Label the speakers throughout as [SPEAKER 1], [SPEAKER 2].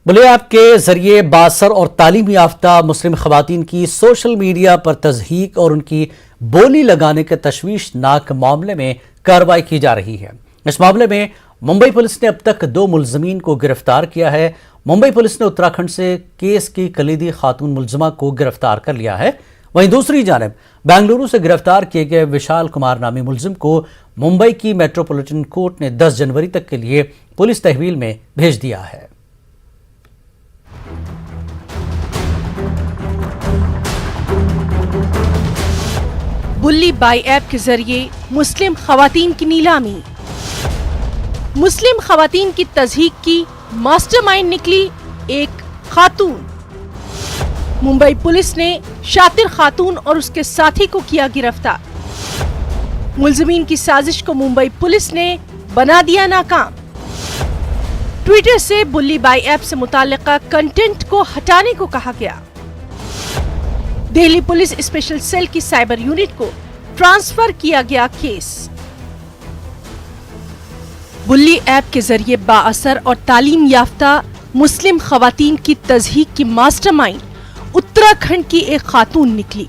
[SPEAKER 1] बुल्ली app के जरिए बासर और तालीम याफ्ता मुस्लिम खवातीन की सोशल मीडिया पर तज़हीक और उनकी बोली लगाने के तशवीशनाक मामले में कार्रवाई की जा रही है। इस मामले में मुंबई पुलिस ने अब तक 2 मुलजमीन को गिरफ्तार किया है। मुंबई पुलिस ने उत्तराखंड से केस की कलीदी खातून मुलजमा को गिरफ्तार कर लिया है। वहीं दूसरी जानब बेंगलुरु से गिरफ्तार किए गए विशाल कुमार नामी मुलजिम को मुंबई की मेट्रोपॉलिटन कोर्ट ने 10 जनवरी तक के लिए पुलिस तहवील में भेज दिया है।
[SPEAKER 2] बुल्ली बाई ऐप के जरिए मुस्लिम खवातीन की नीलामी। मुस्लिम खवातीन की तज़हीक की मास्टरमाइंड निकली एक खातून। मुंबई पुलिस ने शातिर खातून और उसके साथी को किया गिरफ्तार। मुलजिमीन की साजिश को मुंबई पुलिस ने बना दिया नाकाम। ट्विटर से बुल्ली बाई ऐप से मुताल्लिका कंटेंट को हटाने को कहा गया। दिल्ली पुलिस स्पेशल सेल की साइबर यूनिट को ट्रांसफर किया गया केस। बुल्ली ऐप के जरिए बाअसर और तालीम याफ्ता मुस्लिम खवातीन की तज़हीक की मास्टरमाइंड उत्तराखंड की एक खातून निकली।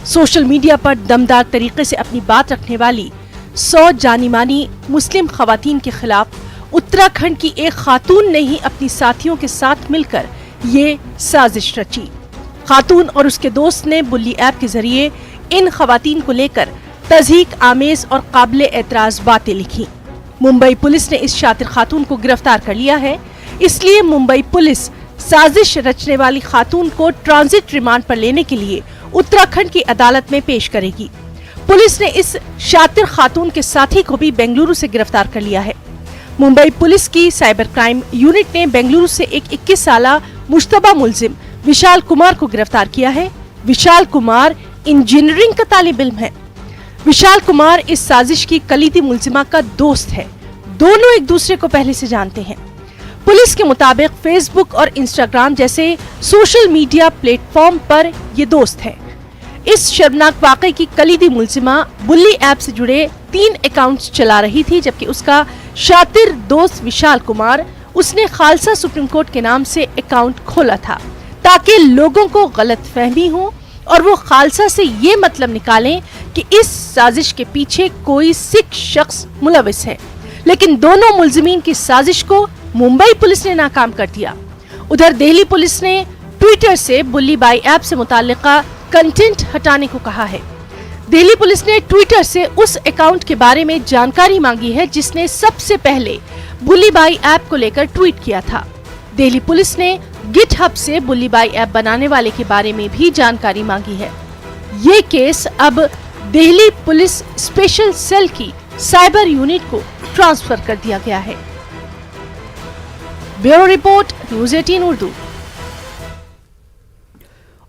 [SPEAKER 2] सोशल मीडिया पर दमदार तरीके से अपनी बात रखने वाली 100 जानी मानी मुस्लिम खवातीन के खिलाफ उत्तराखंड की एक खातून ने ही अपनी साथियों के साथ मिलकर ये साजिश रची। खातून और उसके दोस्त ने बुल्ली ऐप के जरिए इन खवातीन को लेकर तज़हीक आमेज और काबिल एतराज बातें लिखी। मुंबई पुलिस ने इस शातिर खातून को गिरफ्तार कर लिया है। इसलिए मुंबई पुलिस साजिश रचने वाली खातून को ट्रांजिट रिमांड पर लेने के लिए उत्तराखंड की अदालत में पेश करेगी। पुलिस ने इस शातिर खातून के साथी को भी बेंगलुरु से गिरफ्तार कर लिया है। मुंबई पुलिस की साइबर क्राइम यूनिट ने बेंगलुरु से एक 21 साला मुश्तबा मुलजिम विशाल कुमार को गिरफ्तार किया है। विशाल कुमार इंजीनियरिंग का तालिब इल्म है। विशाल कुमार इस साजिश की कलीदी मुलजिमा का दोस्त है। दोनों एक दूसरे को पहले से जानते हैं। पुलिस के मुताबिक फेसबुक और इंस्टाग्राम जैसे सोशल मीडिया प्लेटफॉर्म पर ये दोस्त है। इस शर्मनाक वाकये की कलीदी मुलजिमा बुल्ली ऐप से जुड़े 3 अकाउंट्स चला रही थी, जबकि उसका शातिर दोस्त विशाल कुमार उसने खालसा सुप्रीम कोर्ट के नाम से अकाउंट खोला था ताकि लोगों को गलतफहमी हो और वो खालसा से ये मतलब निकालें कि इस साजिश के पीछे कोई सिख शख्स मुलविस है। लेकिन दोनों मुलजिमीन की साजिश को मुंबई पुलिस ने नाकाम कर दिया। उधर दिल्ली पुलिस ने ट्विटर से बुल्ली बाई ऐप से मुताल्लिका कंटेंट हटाने को कहा है। दिल्ली पुलिस ने ट्विटर से उस अकाउंट के बारे में जानकारी मांगी है जिसने सबसे पहले बुल्ली बाई ऐप को लेकर ट्वीट किया था। दिल्ली पुलिस ने गिटहब से बुल्ली बाई ऐप बनाने वाले के बारे में भी जानकारी मांगी है। ये केस अब दिल्ली पुलिस स्पेशल सेल की साइबर यूनिट को ट्रांसफर कर दिया गया है। Bureau report, news 18 Urdu.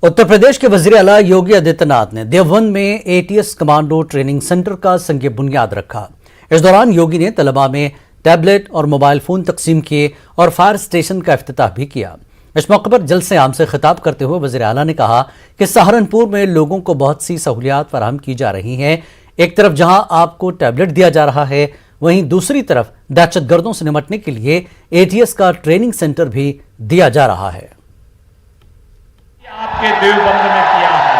[SPEAKER 1] Uttar Pradesh के वजीर आला योगी आदित्यनाथ ने देवबंद में ATS कमांडो ट्रेनिंग सेंटर का संग बुनियाद रखा। इस दौरान योगी ने तलबा में टैबलेट और मोबाइल फोन तकसीम किए और फायर स्टेशन का इफ्तिताह भी किया। इस मौके पर जलसे आम से खिताब करते हुए वज़ीर आला ने कहा कि सहारनपुर में लोगों को बहुत सी सहूलियात फराहम की जा रही हैं। एक तरफ जहां आपको टैबलेट दिया जा रहा है, वहीं दूसरी तरफ दहशतगर्दों से निपटने के लिए ATS का ट्रेनिंग सेंटर भी दिया जा रहा है।
[SPEAKER 3] आपके देवबंद में किया है।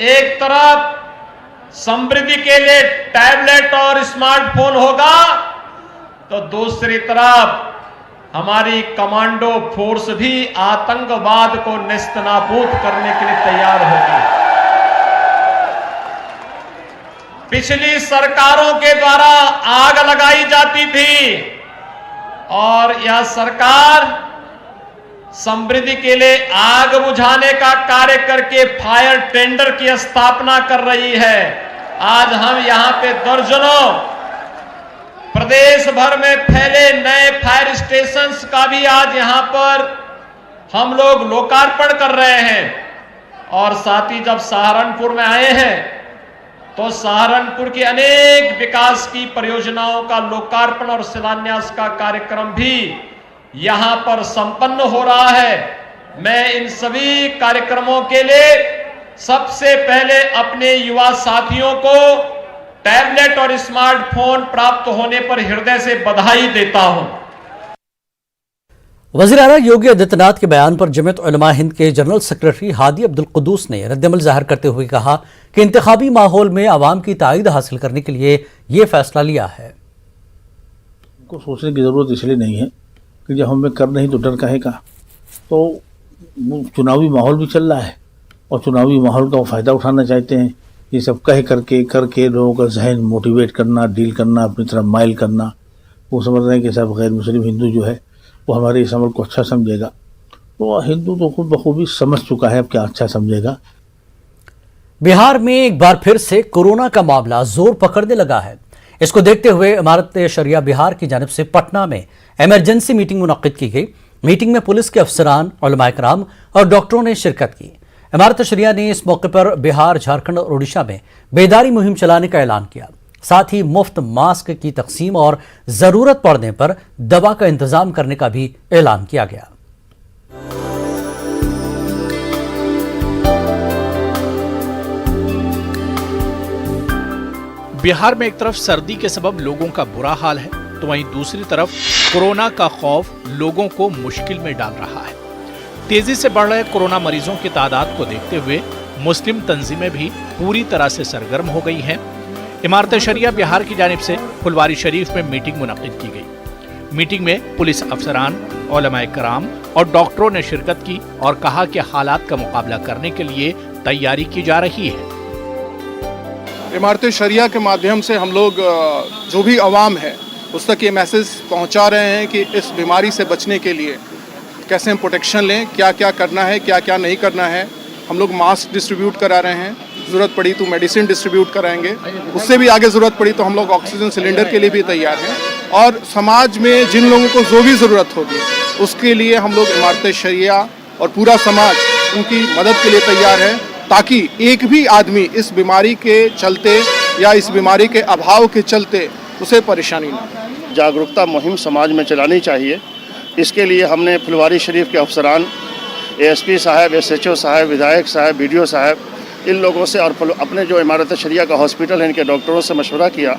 [SPEAKER 3] एक तरफ समृद्धि के लिए टैबलेट और स्मार्टफोन होगा, तो दूसरी तरफ हमारी कमांडो फोर्स भी आतंकवाद को नेस्तनाबूद करने के लिए तैयार होगी। पिछली सरकारों के द्वारा आग लगाई जाती थी और यह सरकार समृद्धि के लिए आग बुझाने का कार्य करके फायर टेंडर की स्थापना कर रही है। आज हम यहां पे दर्जनों प्रदेश भर में फैले नए फायर स्टेशंस का भी आज यहां पर हम लोग लोकार्पण कर रहे हैं। और साथ ही जब सहारनपुर में आए हैं तो सहारनपुर की अनेक विकास की परियोजनाओं का लोकार्पण और शिलान्यास का कार्यक्रम भी यहां पर संपन्न हो रहा है। मैं इन सभी कार्यक्रमों के लिए सबसे पहले अपने युवा साथियों को टैबलेट और स्मार्टफोन प्राप्त होने पर हृदय से बधाई देता हूं।
[SPEAKER 1] वज़ीर आला योगी आदित्यनाथ के बयान पर जमीयत उलमा हिंद के जनरल सेक्रेटरी हादी अब्दुल कुद्दूस ने रद्दअमल जाहिर करते हुए कहा कि इंतखाबी माहौल में आवाम की ताईद हासिल करने के लिए ये फैसला लिया है।
[SPEAKER 4] को सोचने की ज़रूरत इसलिए नहीं है कि जब हमें कर नहीं तो डर काहे का। तो चुनावी माहौल भी चल रहा है और चुनावी माहौल का वो फ़ायदा उठाना चाहते हैं। ये सब कह करके लोगों का जहन मोटिवेट करना, डील करना, अपनी तरफ माइल करना। वो समझ रहे हैं कि सब गैर मुस्लिम हिंदू जो है वो हमारे इस अमल को अच्छा समझेगा। तो हिंदू तो खुद बखूबी समझ चुका है अब क्या अच्छा समझेगा।
[SPEAKER 1] बिहार में एक बार फिर से कोरोना का मामला जोर पकड़ने लगा है। इसको देखते हुए इमारत शरिया बिहार की जानिब से पटना में इमरजेंसी मीटिंग मुनक्किद की गई। मीटिंग में पुलिस के अफसरान, उलमाए किराम और डॉक्टरों ने शिरकत की। इमारत शरिया ने इस मौके पर बिहार, झारखंड और उड़ीसा में बेदारी मुहिम चलाने का ऐलान किया। साथ ही मुफ्त मास्क की तकसीम और जरूरत पड़ने पर दवा का इंतजाम करने का भी ऐलान किया गया।
[SPEAKER 5] बिहार में एक तरफ सर्दी के सबब लोगों का बुरा हाल है तो वहीं दूसरी तरफ कोरोना का खौफ लोगों को मुश्किल में डाल रहा है। तेजी से बढ़ रहे कोरोना मरीजों की तादाद को देखते हुए मुस्लिम तंजीमें भी पूरी तरह से सरगर्म हो गई हैं। इमारत शरिया बिहार की जानिब से फुलवारी शरीफ में मीटिंग मुनक्किद की गई। मीटिंग में पुलिस अफसरान, उलमाए किराम और डॉक्टरों ने शिरकत की और कहा कि हालात का मुकाबला करने के लिए तैयारी की जा रही है।
[SPEAKER 6] इमारत शरिया के माध्यम से हम लोग जो भी आवाम है उस तक ये मैसेज पहुंचा रहे हैं कि इस बीमारी से बचने के लिए कैसे हम प्रोटेक्शन लें, क्या क्या करना है, क्या क्या नहीं करना है। हम लोग मास्क डिस्ट्रीब्यूट करा रहे हैं, ज़रूरत पड़ी तो मेडिसिन डिस्ट्रीब्यूट कराएंगे, उससे भी आगे ज़रूरत पड़ी तो हम लोग ऑक्सीजन सिलेंडर के लिए भी तैयार हैं। और समाज में जिन लोगों को जो भी ज़रूरत होगी उसके लिए हम लोग इमारत शरिया और पूरा समाज उनकी मदद के लिए तैयार है, ताकि एक भी आदमी इस बीमारी के चलते या इस बीमारी के अभाव के चलते उसे परेशानी ना।
[SPEAKER 7] जागरूकता मुहिम समाज में चलानी चाहिए। इसके लिए हमने फुलवारी शरीफ के अफसरान, एएसपी साहब, एसएचओ साहब, विधायक साहब, बीडीओ साहब, इन लोगों से और अपने जो इमारत शरिया का हॉस्पिटल है इनके डॉक्टरों से मशवरा किया।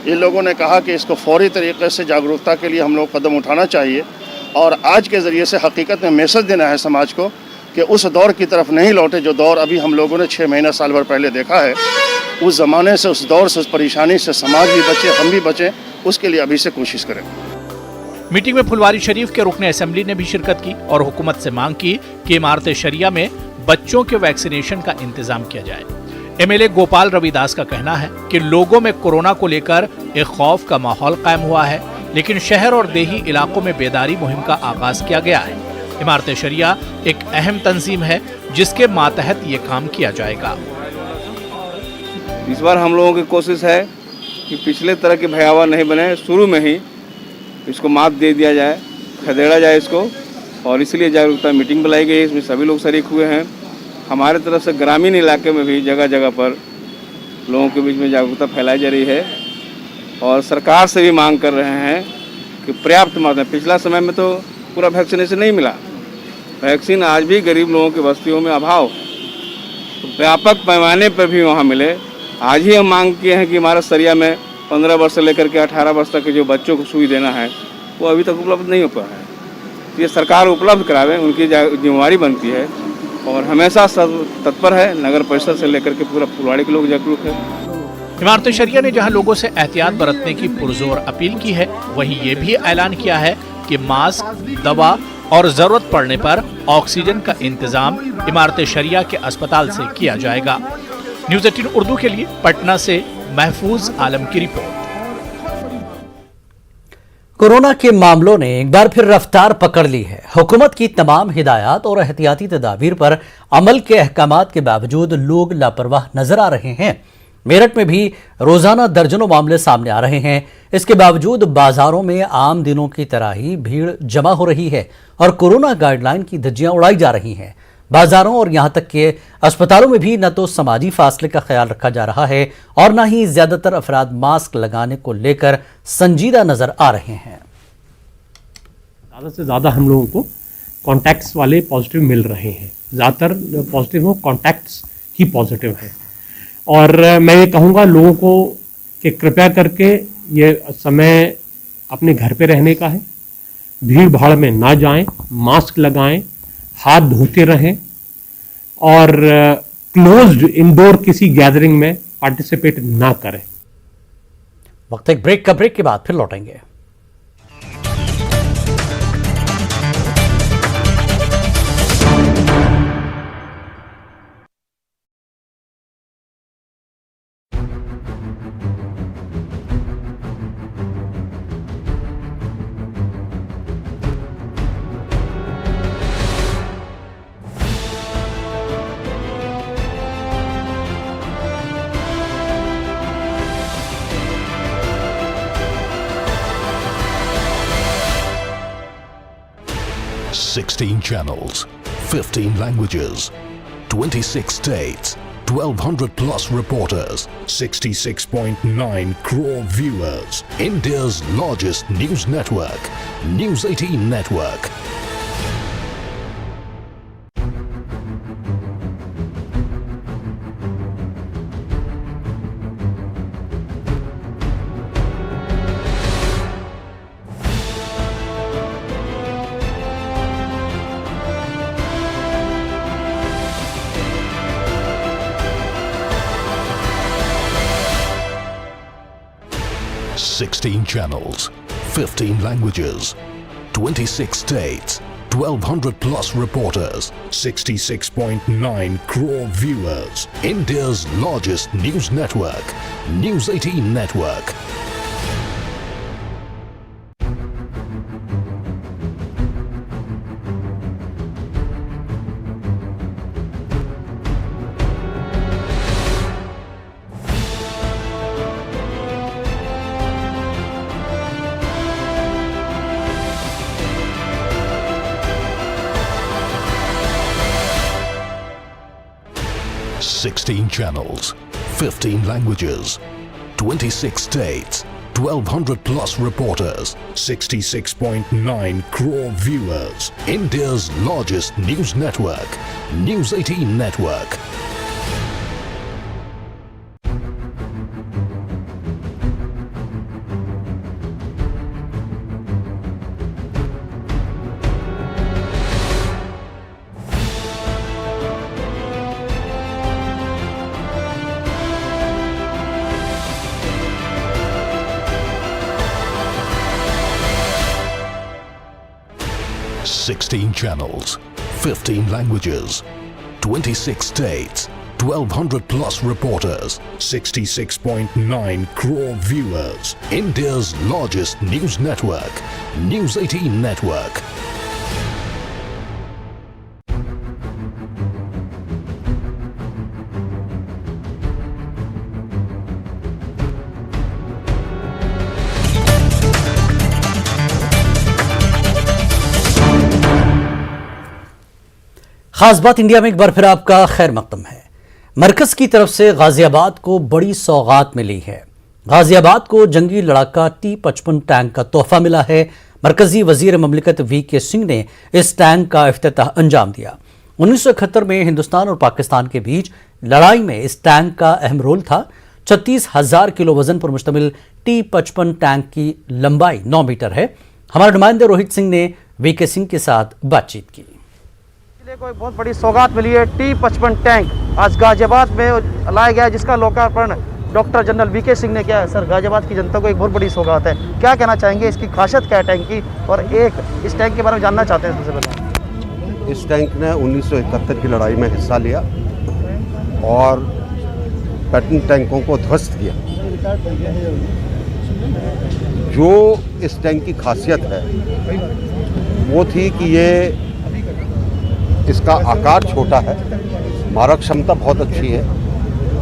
[SPEAKER 7] इन लोगों ने कहा कि इसको फौरी तरीके से जागरूकता के लिए हम लोग कदम उठाना चाहिए और आज के ज़रिए से हकीकत में मैसेज देना है समाज को कि उस दौर की तरफ नहीं लौटे जो दौर अभी हम लोगों ने 6 महीना साल भर पहले देखा है। उस ज़माने से, उस दौर से, उस परेशानी से समाज भी बचे, हम भी बचें, उसके लिए अभी से कोशिश करें।
[SPEAKER 5] मीटिंग में फुलवारी शरीफ के रुकने असेंबली ने भी शिरकत की और हुकूमत से मांग की कि इमारत शरिया में बच्चों के वैक्सीनेशन का इंतजाम किया जाए। एमएलए गोपाल रविदास का कहना है कि लोगों में कोरोना को लेकर एक खौफ का माहौल कायम हुआ है, लेकिन शहर और देही इलाकों में बेदारी मुहिम का आगाज किया गया है। इमारत शरिया एक अहम तंजीम है जिसके मातहत ये काम किया जाएगा।
[SPEAKER 8] इस बार हम लोगों की कोशिश है कि पिछले तरह के भयावह नहीं बने, शुरू में ही इसको मात दे दिया जाए, खदेड़ा जाए इसको, और इसलिए जागरूकता मीटिंग बुलाई गई है। इसमें सभी लोग शरीक हुए हैं। हमारे तरफ से ग्रामीण इलाके में भी जगह जगह पर लोगों के बीच में जागरूकता फैलाई जा रही है और सरकार से भी मांग कर रहे हैं कि पर्याप्त मात्रा में, पिछला समय में तो पूरा वैक्सीनेशन नहीं मिला, वैक्सीन आज भी गरीब लोगों की बस्तियों में अभाव, तो व्यापक पैमाने पर भी वहाँ मिले। आज ही हम मांग किए हैं कि हमारा शरिया में 15 वर्ष से लेकर के 18 वर्ष तक के जो बच्चों को सुई देना है वो अभी तक उपलब्ध नहीं हो पाया है। ये सरकार उपलब्ध करावे, उनकी जिम्मेवारी बनती है और हमेशा तत्पर है। नगर परिषद से लेकर के पूरा फुलवाड़ी के लोग जागरूक है।
[SPEAKER 5] इमारत शरिया ने जहां लोगों से एहतियात बरतने की पुरजोर अपील की है, वहीं ये भी ऐलान किया है कि मास्क, दवा और जरूरत पड़ने पर ऑक्सीजन का इंतजाम इमारत शरिया के अस्पताल से किया जाएगा। न्यूज़ 18 उर्दू के लिए पटना से महफूज आलम की रिपोर्ट।
[SPEAKER 1] कोरोना के मामलों ने एक बार फिर रफ्तार पकड़ ली है। हुकूमत की तमाम हिदायत और एहतियाती तदाबीर पर अमल के अहकामात के बावजूद लोग लापरवाह नजर आ रहे हैं। मेरठ में भी रोजाना दर्जनों मामले सामने आ रहे हैं। इसके बावजूद बाजारों में आम दिनों की तरह ही भीड़ जमा हो रही है और कोरोना गाइडलाइन की धज्जियां उड़ाई जा रही हैं। बाजारों और यहां तक के अस्पतालों में भी न तो समाजी फासले का ख्याल रखा जा रहा है और न ही ज्यादातर अफराद मास्क लगाने को लेकर संजीदा नजर आ रहे हैं।
[SPEAKER 9] ज़्यादा से ज़्यादा हम लोगों को कॉन्टैक्ट्स वाले पॉजिटिव मिल रहे हैं। ज़्यादातर पॉजिटिव हो, कॉन्टैक्ट्स ही पॉजिटिव हैं। और मैं ये कहूँगा लोगों को कि कृपया करके ये समय अपने घर पे रहने का है, भीड़ भाड़ में ना जाएं, मास्क लगाएं, हाथ धोते रहें और क्लोज्ड इंडोर किसी गैदरिंग में पार्टिसिपेट ना करें।
[SPEAKER 1] वक्त एक ब्रेक का, ब्रेक के बाद फिर लौटेंगे।
[SPEAKER 10] Sixteen channels, 15 languages, 26 states, 1,200 plus reporters, 66.9 crore viewers. India's largest news network, News 18 Network. Sixteen channels, 15 languages, 26 states, 1,200 plus reporters, 66.9 crore viewers. India's largest news network, News 18 Network. Sixteen channels, 15 languages, 26 states, 1,200 plus reporters, 66.9 crore viewers. India's largest news network, News 18 Network. Sixteen channels, 15 languages, 26 states, 1,200 plus reporters, 66.9 crore viewers. India's largest news network, News 18 Network.
[SPEAKER 1] खास बात India में एक बार फिर आपका खैर मकदम है। मरकज की तरफ से गाजियाबाद को बड़ी सौगात मिली है। गाजियाबाद को जंगी लड़ाका T-55 टैंक का तोहफा मिला है। मरकजी वजीर ममलिकत VK सिंह ने इस टैंक का इफ्तिताह अंजाम दिया। 1971 में हिंदुस्तान और पाकिस्तान के बीच लड़ाई में इस टैंक का अहम रोल था। 36,000 किलो वजन पर मुश्तमिल T-55 टैंक की लंबाई 9 मीटर है। हमारे नुमाइंदे रोहित सिंह ने VK सिंह के साथ बातचीत की।
[SPEAKER 11] को एक बहुत बड़ी सौगात मिली है। T-55 टैंक आज गाजियाबाद में लाया गया है, जिसका लोकार्पण डॉक्टर जनरल VK सिंह ने किया है। सर, गाजियाबाद की जनता को एक बहुत बड़ी सौगात है, क्या कहना चाहेंगे? इसकी खासियत क्या है टैंक की, और इस टैंक के बारे में जानना चाहते हैं सबसे पहले।
[SPEAKER 12] इस टैंक ने 1971 की लड़ाई में हिस्सा लिया और 55 टैंकों को ध्वस्त किया। जो इस टैंक की खासियत है वो थी कि इसका आकार छोटा है, मारक क्षमता बहुत अच्छी है,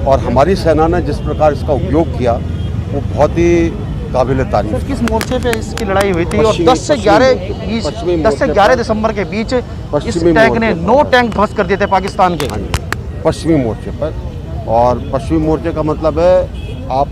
[SPEAKER 12] और हमारी सेना ने जिस प्रकार इसका उपयोग किया वो बहुत ही काबिल तारीफ।
[SPEAKER 11] किस मोर्चे पे इसकी लड़ाई हुई थी? और 10 से 11 दिसंबर के बीच इस टैंक ने 9 टैंक ध्वस्त कर दिए थे पाकिस्तान के।
[SPEAKER 12] पश्चिमी मोर्चे पर, और पश्चिमी मोर्चे का मतलब है आप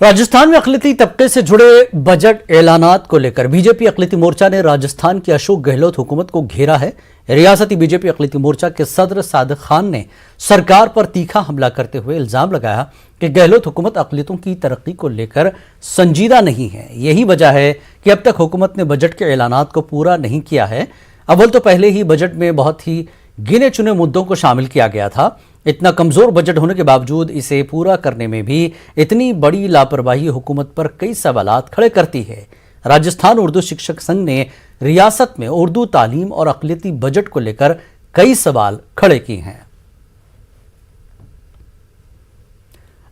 [SPEAKER 1] राजस्थान में अक़लियती तबके से जुड़े बजट ऐलानात को लेकर बीजेपी अक़लियती मोर्चा ने राजस्थान की अशोक गहलोत हुकूमत को घेरा है। रियासती बीजेपी अक़लियती मोर्चा के सदर सादिक खान ने सरकार पर तीखा हमला करते हुए इल्जाम लगाया कि गहलोत हुकूमत अक़लियतों की तरक्की को लेकर संजीदा नहीं है। यही वजह है कि अब तक हुकूमत ने बजट के ऐलानात को पूरा नहीं किया है। अव्वल तो पहले ही बजट में बहुत ही गिने चुने मुद्दों को शामिल किया गया था। इतना कमजोर बजट होने के बावजूद इसे पूरा करने में भी इतनी बड़ी लापरवाही हुकूमत पर कई सवालात खड़े करती है। राजस्थान उर्दू शिक्षक संघ ने रियासत में उर्दू तालीम और अक़लियती बजट को लेकर कई सवाल खड़े किए हैं।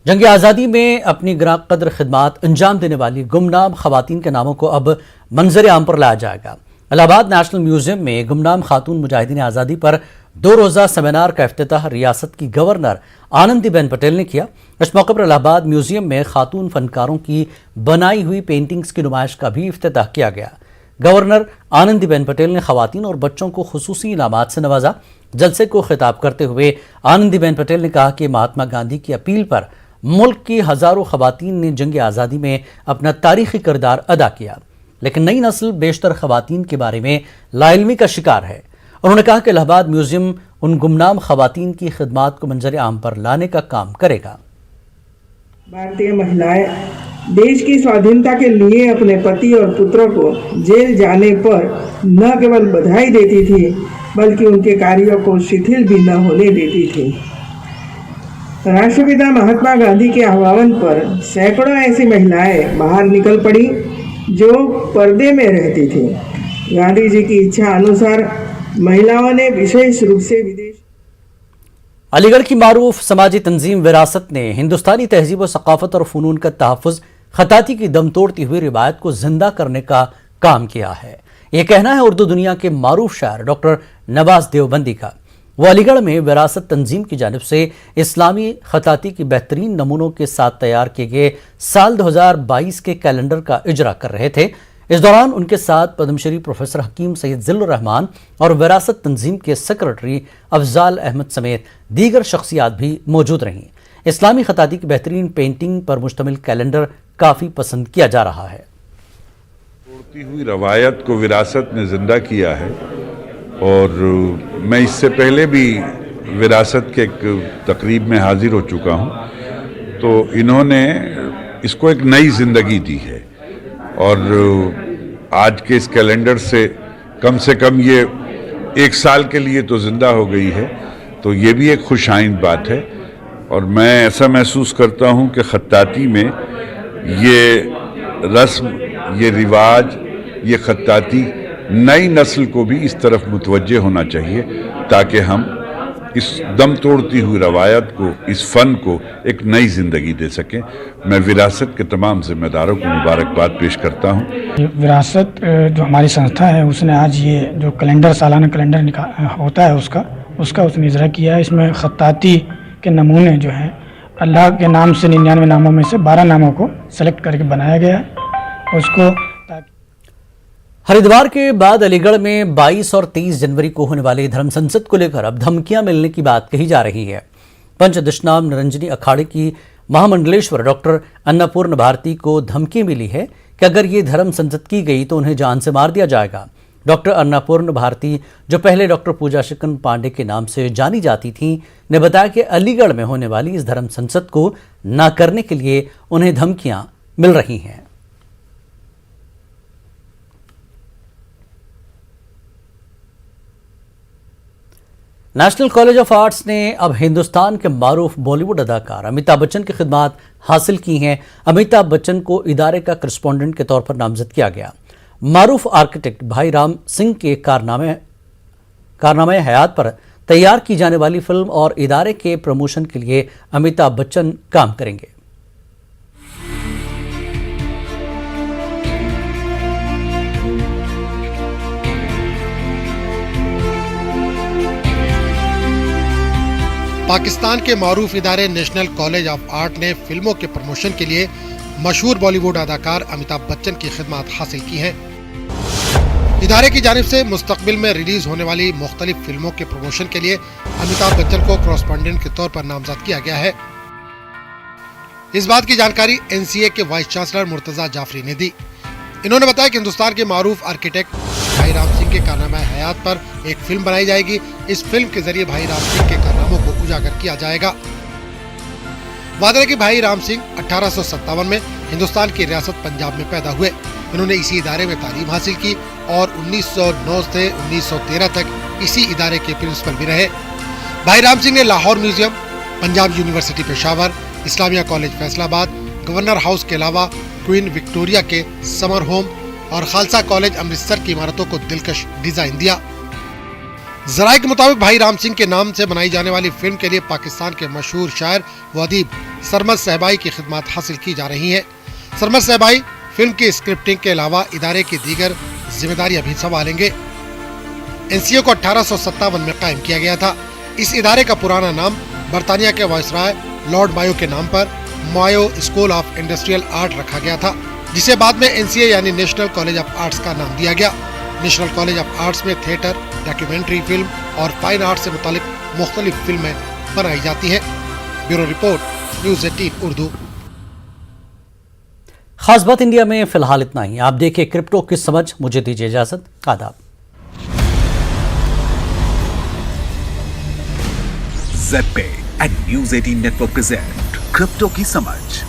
[SPEAKER 1] जंग आज़ादी में अपनी गिरां कदर खिदमात अंजाम देने वाली गुमनाम खवातीन के नामों को अब मंजर आम पर लाया जाएगा। इलाहाबाद नेशनल म्यूजियम में गुमनाम खातून मुजाहिदीन आज़ादी पर 2 रोज़ा सेमिनार का इफ्तिताह रियासत की गवर्नर आनंदीबेन पटेल ने किया। इस मौके पर इलाहाबाद म्यूजियम में खातून फनकारों की बनाई हुई पेंटिंग्स की नुमाइश का भी इफ्तिताह किया गया। गवर्नर आनंदीबेन पटेल ने खवातीन और बच्चों को खुसूसी इनामात से नवाजा। जलसे को खिताब करते हुए आनंदीबेन पटेल ने कहा कि महात्मा गांधी की अपील पर मुल्क की हज़ारों खवातीन ने जंग आज़ादी में अपना तारीखी किरदार अदा किया, लेकिन नई नस्ल बेशतर खवातीन के बारे में लाइल्मी का शिकार है। उन्होंने कहा कि इलाहाबाद म्यूजियम उन गुमनाम खवातीन की खिदमात को मंजर आम पर लाने का काम करेगा।
[SPEAKER 13] भारतीय महिलाएं देश की स्वाधीनता के लिए अपने पति और पुत्रों को जेल जाने पर न केवल बधाई देती थी, बल्कि उनके कार्यों को शिथिल भी न होने देती थी। राष्ट्रपिता महात्मा गांधी के आह्वान पर सैकड़ों ऐसी महिलाएं बाहर निकल पड़ी जो पर्दे में रहती थी। गांधी जी की इच्छा अनुसार महिलाओं ने विशेष रूप से विदेश।
[SPEAKER 1] अलीगढ़ की मारूफ समाजी तंजीम विरासत ने हिंदुस्तानी तहजीब व सकाफत और फ़नून का तहफ़्फ़ुज़ खताती की दम तोड़ती हुई रिवायत को जिंदा करने का काम किया है। यह कहना है उर्दू दुनिया के मारूफ शायर डॉक्टर नवाज देवबंदी का। वो अलीगढ़ में विरासत तंजीम की जानिब से इस्लामी खताती की बेहतरीन नमूनों के साथ तैयार किए गए साल 2022 के कैलेंडर का इजरा कर रहे थे। इस दौरान उनके साथ पद्मश्री प्रोफेसर हकीम सैयद जिल्लुर रहमान और विरासत तंजीम के सेक्रेटरी अफजाल अहमद समेत दीगर शख्सियात भी मौजूद रहीं। इस्लामी खताती की बेहतरीन पेंटिंग पर मुश्तमिल कैलेंडर काफ़ी पसंद किया जा रहा है।
[SPEAKER 14] तोड़ती हुई रवायत को विरासत ने जिंदा किया है और मैं इससे पहले भी विरासत के एक तकरीब में हाजिर हो चुका हूँ, तो इन्होंने इसको एक नई जिंदगी दी है और आज के इस कैलेंडर से कम ये 1 साल के लिए तो जिंदा हो गई है, तो ये भी एक खुशाइंद बात है। और मैं ऐसा महसूस करता हूँ कि खत्ताती में ये रस्म, ये रिवाज, ये खत्ताती नई नस्ल को भी इस तरफ मुतवज्जे होना चाहिए ताकि हम इस दम तोड़ती हुई रवायत को, इस फ़न को एक नई ज़िंदगी दे सकें। मैं विरासत के तमाम जिम्मेदारों को मुबारकबाद पेश करता हूँ।
[SPEAKER 15] विरासत जो हमारी संस्था है उसने आज ये जो कैलेंडर, सालाना कैलेंडर होता है उसका उसने इजरा किया है। इसमें खत्ताती के नमूने जो हैं अल्लाह के नाम से 99 नामों में से 12 नामों को सेलेक्ट करके बनाया गया है उसको।
[SPEAKER 1] हरिद्वार के बाद अलीगढ़ में 22 और 23 जनवरी को होने वाले धर्म संसद को लेकर अब धमकियां मिलने की बात कही जा रही है। पंचदशनाम निरंजनी अखाड़े की महामंडलेश्वर डॉक्टर अन्नपूर्ण भारती को धमकी मिली है कि अगर ये धर्म संसद की गई तो उन्हें जान से मार दिया जाएगा। डॉक्टर अन्नपूर्ण भारती, जो पहले डॉक्टर पूजा शिकन पांडे के नाम से जानी जाती थीं, ने बताया कि अलीगढ़ में होने वाली इस धर्म संसद को न करने के लिए उन्हें धमकियां मिल रही हैं। नेशनल कॉलेज ऑफ आर्ट्स ने अब हिंदुस्तान के मारूफ बॉलीवुड अदाकार अमिताभ बच्चन की खिदमात हासिल की हैं। अमिताभ बच्चन को इदारे का करस्पॉन्डेंट के तौर पर नामजद किया गया। मारूफ आर्किटेक्ट भाई राम सिंह के कारनामे हयात पर तैयार की जाने वाली फिल्म और इदारे के प्रमोशन के लिए अमिताभ बच्चन काम करेंगे।
[SPEAKER 16] पाकिस्तान के मारूफ इदारे नेशनल कॉलेज ऑफ आर्ट ने फिल्मों के प्रमोशन के लिए मशहूर बॉलीवुड अदाकार अमिताभ बच्चन की खिदमत हासिल की हैं। इदारे की जानिब से मुस्तकबिल में रिलीज होने वाली मुख्तलिफ फिल्मों के प्रमोशन के लिए अमिताभ बच्चन को कॉरेस्पॉन्डेंट के तौर पर नामजद किया गया है। इस बात की जानकारी एनसीए के वाइस चांसलर मुर्तजा जाफरी ने दी। इन्होंने बताया कि हिंदुस्तान के मारूफ आर्किटेक्ट भाई राम सिंह के कारनामा हयात पर एक फिल्म बनाई जाएगी। इस फिल्म के जरिए भाई राम सिंह के कारनामों को उजागर किया जाएगा। वादा है कि भाई राम सिंह 1857 में हिंदुस्तान की रियासत पंजाब में पैदा हुए। इन्होंने इसी इदारे में तालीम हासिल की और 1909 से 1913 तक इसी इदारे के प्रिंसिपल भी रहे। भाई राम सिंह ने Lahore museum, Punjab university Peshawar, Islamia college Faisalabad, governor house के अलावा क्वीन विक्टोरिया के समर होम और खालसा कॉलेज अमृतसर की इमारतों को दिलकश डिजाइन दिया। जराये के मुताबिक भाई राम सिंह के नाम से बनाई जाने वाली फिल्म के लिए पाकिस्तान के मशहूर शायर व अदीब सरमद सहबाई की खिदमत हासिल की जा रही है। सरमद सहबाई फिल्म की स्क्रिप्टिंग के अलावा इदारे की दीगर जिम्मेदारियां भी संभालेंगे। एनसीए को 1857 में कायम किया गया था। इस इदारे का पुराना नाम बरतानिया के वायसराय लॉर्ड मायो के नाम पर मायो स्कूल ऑफ इंडस्ट्रियल आर्ट रखा गया था, जिसे बाद में एनसीए यानी नेशनल कॉलेज ऑफ आर्ट्स का नाम दिया गया। नेशनल कॉलेज ऑफ आर्ट्स में थिएटर, डॉक्यूमेंट्री फिल्म और फाइन आर्ट से मुतालिक मुख्तलिफ फिल्में बनाई जाती हैं। Bureau report, news 18 Urdu.
[SPEAKER 1] खास बात इंडिया में फिलहाल इतना ही। आप देखिए क्रिप्टो की समझ। मुझे दीजिए इजाजत। आदाब।
[SPEAKER 17] ZebPay and news 18 network present crypto की समझ।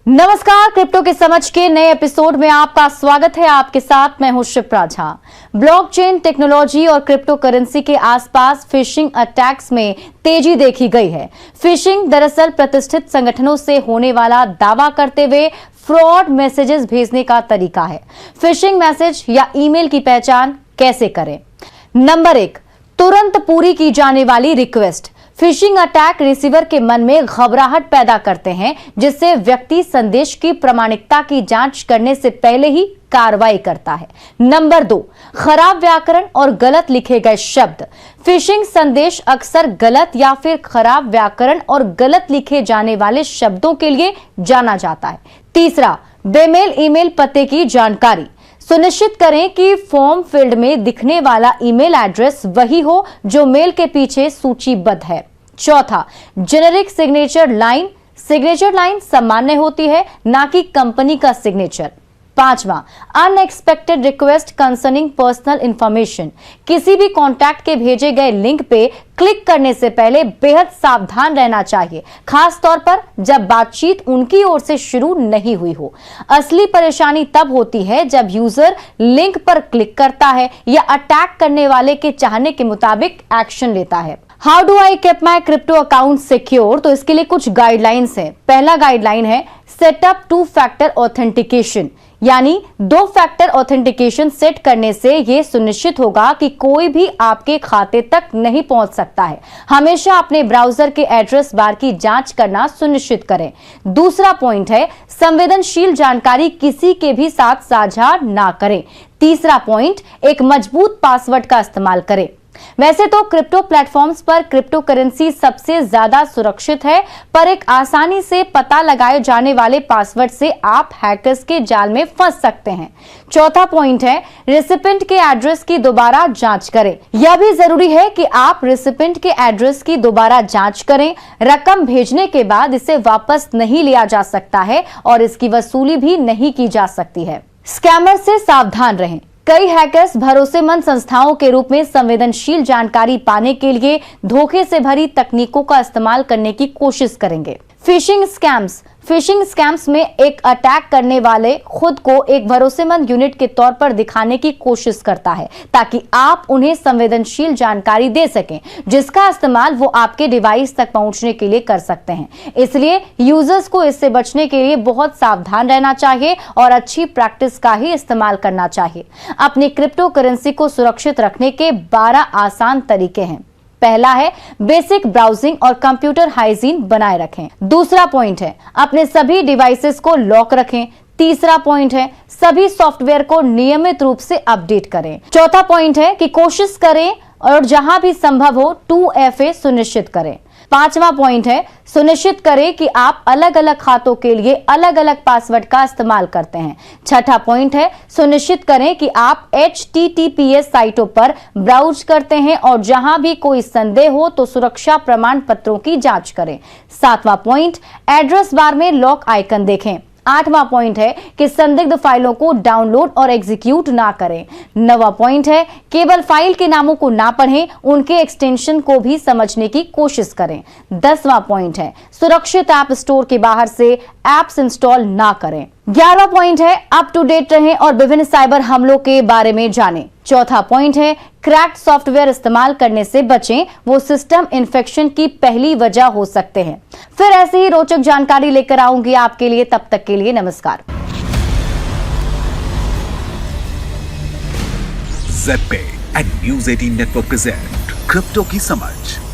[SPEAKER 18] नमस्कार, क्रिप्टो की समझ के नए एपिसोड में आपका स्वागत है। आपके साथ मैं हूं शिप्रा झा। ब्लॉकचेन टेक्नोलॉजी और क्रिप्टो करेंसी के आसपास फिशिंग अटैक्स में तेजी देखी गई है। फिशिंग दरअसल प्रतिष्ठित संगठनों से होने वाला दावा करते हुए फ्रॉड मैसेजेस भेजने का तरीका है। फिशिंग मैसेज या ईमेल की पहचान कैसे करें? नंबर 1, तुरंत पूरी की जाने वाली रिक्वेस्ट। फिशिंग अटैक रिसीवर के मन में घबराहट पैदा करते हैं, जिससे व्यक्ति संदेश की प्रामाणिकता की जांच करने से पहले ही कार्रवाई करता है। नंबर 2, खराब व्याकरण और गलत लिखे गए शब्द। फिशिंग संदेश अक्सर गलत या फिर खराब व्याकरण और गलत लिखे जाने वाले शब्दों के लिए जाना जाता है। तीसरा, बेमेल ईमेल पते की जानकारी। सुनिश्चित करें कि फॉर्म फील्ड में दिखने वाला ईमेल एड्रेस वही हो जो मेल के पीछे सूचीबद्ध है। चौथा, generic signature line. Signature line सामान्य होती है, ना कि कंपनी का सिग्नेचर। पांचवा, unexpected request concerning personal information. किसी भी कॉन्टैक्ट के भेजे गए लिंक पे क्लिक करने से पहले बेहद सावधान रहना चाहिए, खास तौर पर जब बातचीत उनकी ओर से शुरू नहीं हुई हो। असली परेशानी तब होती है जब यूजर लिंक पर क्लिक करता है या अटैक करने वाले के चाहने के मुताबिक एक्शन लेता है। How do I keep my crypto account secure? तो इसके लिए कुछ गाइडलाइंस हैं। पहला गाइडलाइन है सेटअप 2 फैक्टर ऑथेंटिकेशन, यानी 2 फैक्टर ऑथेंटिकेशन सेट करने से यह सुनिश्चित होगा कि कोई भी आपके खाते तक नहीं पहुंच सकता है। हमेशा अपने ब्राउजर के एड्रेस बार की जांच करना सुनिश्चित करें। दूसरा पॉइंट है संवेदनशील जानकारी किसी के भी साथ साझा ना करें। तीसरा पॉइंट, एक मजबूत पासवर्ड का इस्तेमाल करें। वैसे तो क्रिप्टो प्लेटफॉर्म्स पर क्रिप्टो करेंसी सबसे ज्यादा सुरक्षित है, पर एक आसानी से पता लगाए जाने वाले पासवर्ड से आप हैकर्स के जाल में फंस सकते हैं। चौथा पॉइंट है रेसिपिएंट के एड्रेस की दोबारा जांच करें। यह भी जरूरी है कि आप रेसिपिएंट के एड्रेस की दोबारा जांच करें। रकम भेजने के बाद इसे वापस नहीं लिया जा सकता है और इसकी वसूली भी नहीं की जा सकती है। स्कैमर से सावधान रहें। कई हैकर्स भरोसेमंद संस्थाओं के रूप में संवेदनशील जानकारी पाने के लिए धोखे से भरी तकनीकों का इस्तेमाल करने की कोशिश करेंगे। फिशिंग स्कैम्स में एक अटैक करने वाले खुद को एक भरोसेमंद यूनिट के तौर पर दिखाने की कोशिश करता है, ताकि आप उन्हें संवेदनशील जानकारी दे सकें, जिसका इस्तेमाल वो आपके डिवाइस तक पहुंचने के लिए कर सकते हैं। इसलिए यूजर्स को इससे बचने के लिए बहुत सावधान रहना चाहिए और अच्छी प्रैक्टिस का ही इस्तेमाल करना चाहिए। अपनी क्रिप्टो करेंसी को सुरक्षित रखने के 12 आसान तरीके हैं। पहला है बेसिक ब्राउजिंग और कंप्यूटर हाइजीन बनाए रखें। दूसरा पॉइंट है अपने सभी डिवाइसेस को लॉक रखें। तीसरा पॉइंट है सभी सॉफ्टवेयर को नियमित रूप से अपडेट करें। चौथा पॉइंट है कि कोशिश करें और जहां भी संभव हो 2FA सुनिश्चित करें। 5वां पॉइंट है सुनिश्चित करें कि आप अलग अलग खातों के लिए अलग अलग पासवर्ड का इस्तेमाल करते हैं। 6वां पॉइंट है सुनिश्चित करें कि आप HTTPS साइटों पर ब्राउज करते हैं और जहां भी कोई संदेह हो तो सुरक्षा प्रमाण पत्रों की जांच करें। 7वां पॉइंट एड्रेस बार में लॉक आइकन देखें। 8वां पॉइंट है कि संदिग्ध फाइलों को डाउनलोड और एग्जीक्यूट ना करें। 9वां पॉइंट है केवल फाइल के नामों को ना पढ़ें, उनके एक्सटेंशन को भी समझने की कोशिश करें। 10वां पॉइंट है सुरक्षित ऐप स्टोर के बाहर से एप्स इंस्टॉल ना करें। 11वां पॉइंट है अप टू डेट रहें और विभिन्न साइबर हमलों के बारे में जानें। 4था पॉइंट है क्रैक्ड सॉफ्टवेयर इस्तेमाल करने से बचें, वो सिस्टम इन्फेक्शन की पहली वजह हो सकते हैं। फिर ऐसी ही रोचक जानकारी लेकर आऊंगी आपके लिए, तब तक के लिए नमस्कार।
[SPEAKER 17] ZPay and News 18 network present crypto की समझ।